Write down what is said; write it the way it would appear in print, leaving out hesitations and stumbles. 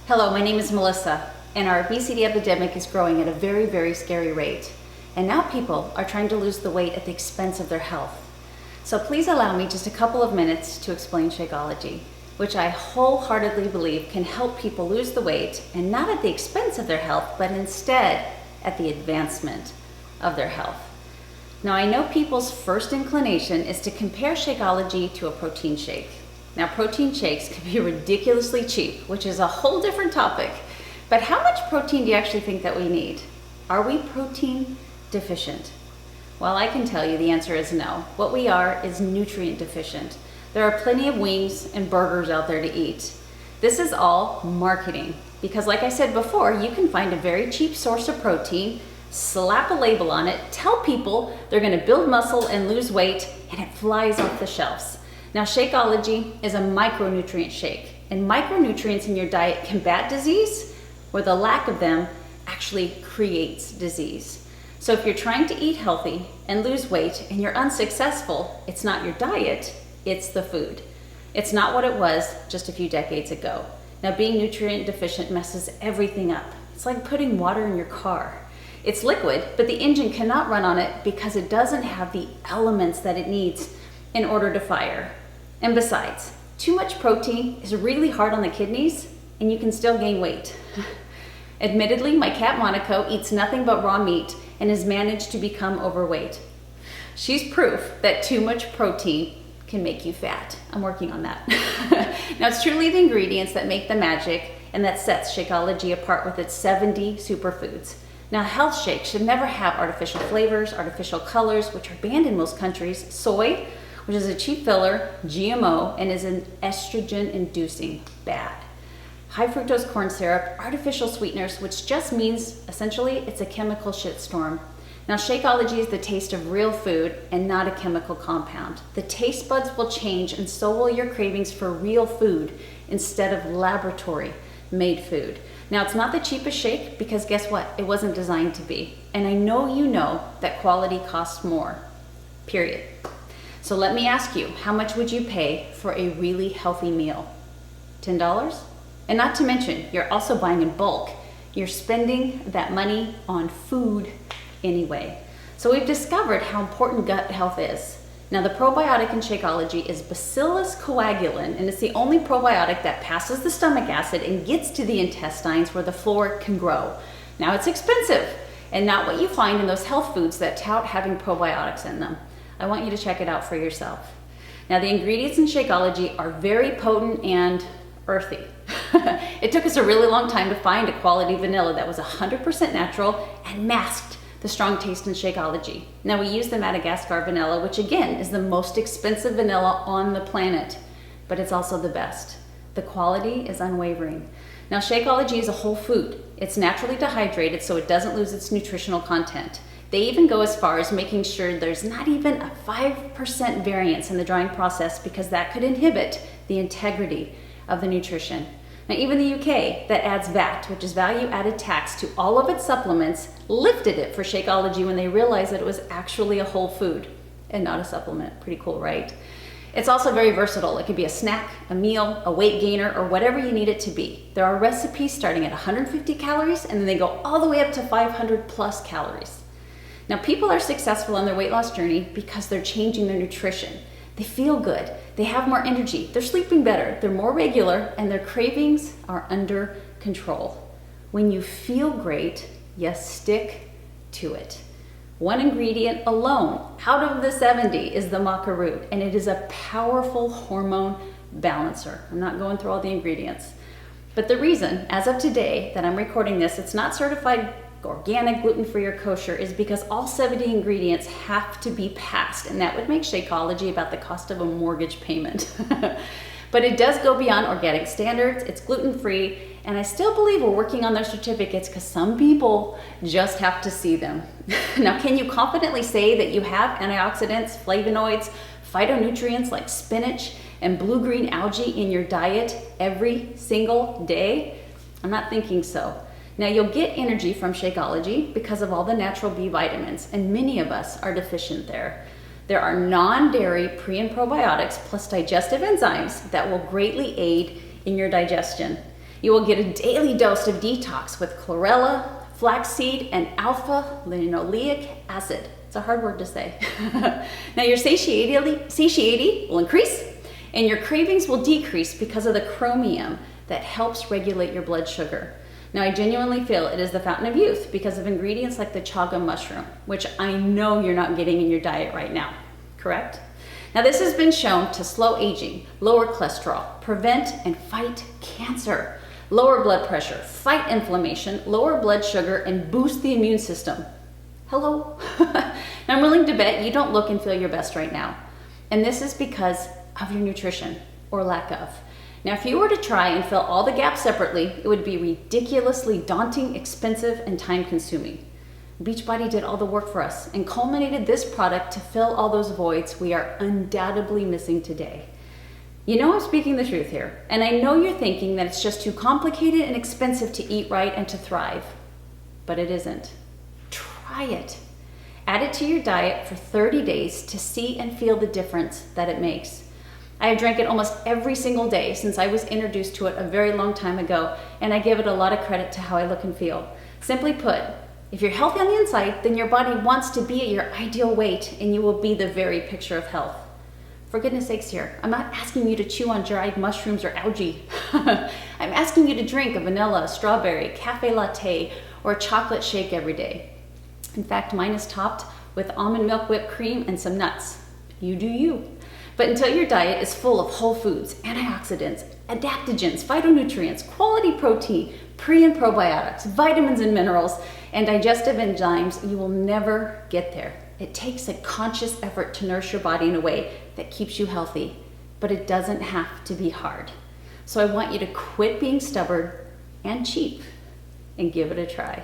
Hello, my name is Melissa, and our obesity epidemic is growing at a very, very scary rate. And now people are trying to lose the weight at the expense of their health. So please allow me just a couple of minutes to explain Shakeology, which I wholeheartedly believe can help people lose the weight, and not at the expense of their health, but instead at the advancement of their health. Now, I know people's first inclination is to compare Shakeology to a protein shake. Now, protein shakes can be ridiculously cheap, which is a whole different topic. But how much protein do you actually think that we need? Are we protein deficient? Well, I can tell you the answer is no. What we are is nutrient deficient. There are plenty of wings and burgers out there to eat. This is all marketing, because like I said before, you can find a very cheap source of protein, slap a label on it, tell people they're gonna build muscle and lose weight, and it flies off the shelves. Now, Shakeology is a micronutrient shake, and micronutrients in your diet combat disease, where the lack of them actually creates disease. So if you're trying to eat healthy and lose weight and you're unsuccessful, it's not your diet, it's the food. It's not what it was just a few decades ago. Now, being nutrient deficient messes everything up. It's like putting water in your car. It's liquid, but the engine cannot run on it because it doesn't have the elements that it needs in order to fire. And besides, too much protein is really hard on the kidneys, and you can still gain weight. Admittedly, my cat Monaco eats nothing but raw meat and has managed to become overweight. She's proof that too much protein can make you fat. I'm working on that. Now, it's truly the ingredients that make the magic and that sets Shakeology apart with its 70 superfoods. Now, health shakes should never have artificial flavors, artificial colors, which are banned in most countries, soy, which is a cheap filler, GMO, and is an estrogen-inducing bad. High fructose corn syrup, artificial sweeteners, which just means essentially it's a chemical shitstorm. Now, Shakeology is the taste of real food and not a chemical compound. The taste buds will change, and so will your cravings for real food instead of laboratory-made food. Now, it's not the cheapest shake because guess what? It wasn't designed to be. And I know you know that quality costs more, period. So let me ask you, how much would you pay for a really healthy meal? $10? And not to mention, you're also buying in bulk. You're spending that money on food anyway. So we've discovered how important gut health is. Now, the probiotic in Shakeology is Bacillus coagulin, and it's the only probiotic that passes the stomach acid and gets to the intestines where the flora can grow. Now, it's expensive and not what you find in those health foods that tout having probiotics in them. I want you to check it out for yourself. Now, the ingredients in Shakeology are very potent and earthy. It took us a really long time to find a quality vanilla that was 100% natural and masked the strong taste in Shakeology. Now, we use the Madagascar vanilla, which again is the most expensive vanilla on the planet, but it's also the best. The quality is unwavering. Now, Shakeology is a whole food. It's naturally dehydrated so it doesn't lose its nutritional content. They even go as far as making sure there's not even a 5% variance in the drying process because that could inhibit the integrity of the nutrition. Now, even the UK, that adds VAT, which is value added tax, to all of its supplements, lifted it for Shakeology when they realized that it was actually a whole food and not a supplement. Pretty cool, right? It's also very versatile. It could be a snack, a meal, a weight gainer, or whatever you need it to be. There are recipes starting at 150 calories, and then they go all the way up to 500 plus calories. Now, people are successful on their weight loss journey because they're changing their nutrition. They feel good, they have more energy, they're sleeping better, they're more regular, and their cravings are under control. When you feel great, you stick to it. One ingredient alone out of the 70 is the maca root, and it is a powerful hormone balancer. I'm not going through all the ingredients. But the reason, as of today, that I'm recording this, it's not certified organic, gluten-free, or kosher, is because all 70 ingredients have to be passed, and that would make Shakeology about the cost of a mortgage payment. But it does go beyond organic standards, it's gluten-free, and I still believe we're working on those certificates because some people just have to see them. Now, can you confidently say that you have antioxidants, flavonoids, phytonutrients like spinach and blue-green algae in your diet every single day? I'm not thinking so. Now, you'll get energy from Shakeology because of all the natural B vitamins, and many of us are deficient there. There are non-dairy pre and probiotics plus digestive enzymes that will greatly aid in your digestion. You will get a daily dose of detox with chlorella, flaxseed, and alpha-linoleic acid. It's a hard word to say. Now your satiety will increase and your cravings will decrease because of the chromium that helps regulate your blood sugar. Now I genuinely feel it is the fountain of youth because of ingredients like the chaga mushroom, which I know you're not getting in your diet right now, correct? Now this has been shown to slow aging, lower cholesterol, prevent and fight cancer, lower blood pressure, fight inflammation, lower blood sugar, and boost the immune system. Hello? Now, I'm willing to bet you don't look and feel your best right now. And this is because of your nutrition or lack of. Now, if you were to try and fill all the gaps separately, it would be ridiculously daunting, expensive, and time-consuming. Beachbody did all the work for us and culminated this product to fill all those voids we are undoubtedly missing today. You know I'm speaking the truth here, and I know you're thinking that it's just too complicated and expensive to eat right and to thrive, but it isn't. Try it. Add it to your diet for 30 days to see and feel the difference that it makes. I have drank it almost every single day since I was introduced to it a very long time ago, and I give it a lot of credit to how I look and feel. Simply put, if you're healthy on the inside, then your body wants to be at your ideal weight and you will be the very picture of health. For goodness sakes here, I'm not asking you to chew on dried mushrooms or algae. I'm asking you to drink a vanilla, strawberry, cafe latte, or a chocolate shake every day. In fact, mine is topped with almond milk whipped cream and some nuts. You do you. But until your diet is full of whole foods, antioxidants, adaptogens, phytonutrients, quality protein, pre and probiotics, vitamins and minerals, and digestive enzymes, you will never get there. It takes a conscious effort to nourish your body in a way that keeps you healthy, but it doesn't have to be hard. So I want you to quit being stubborn and cheap and give it a try.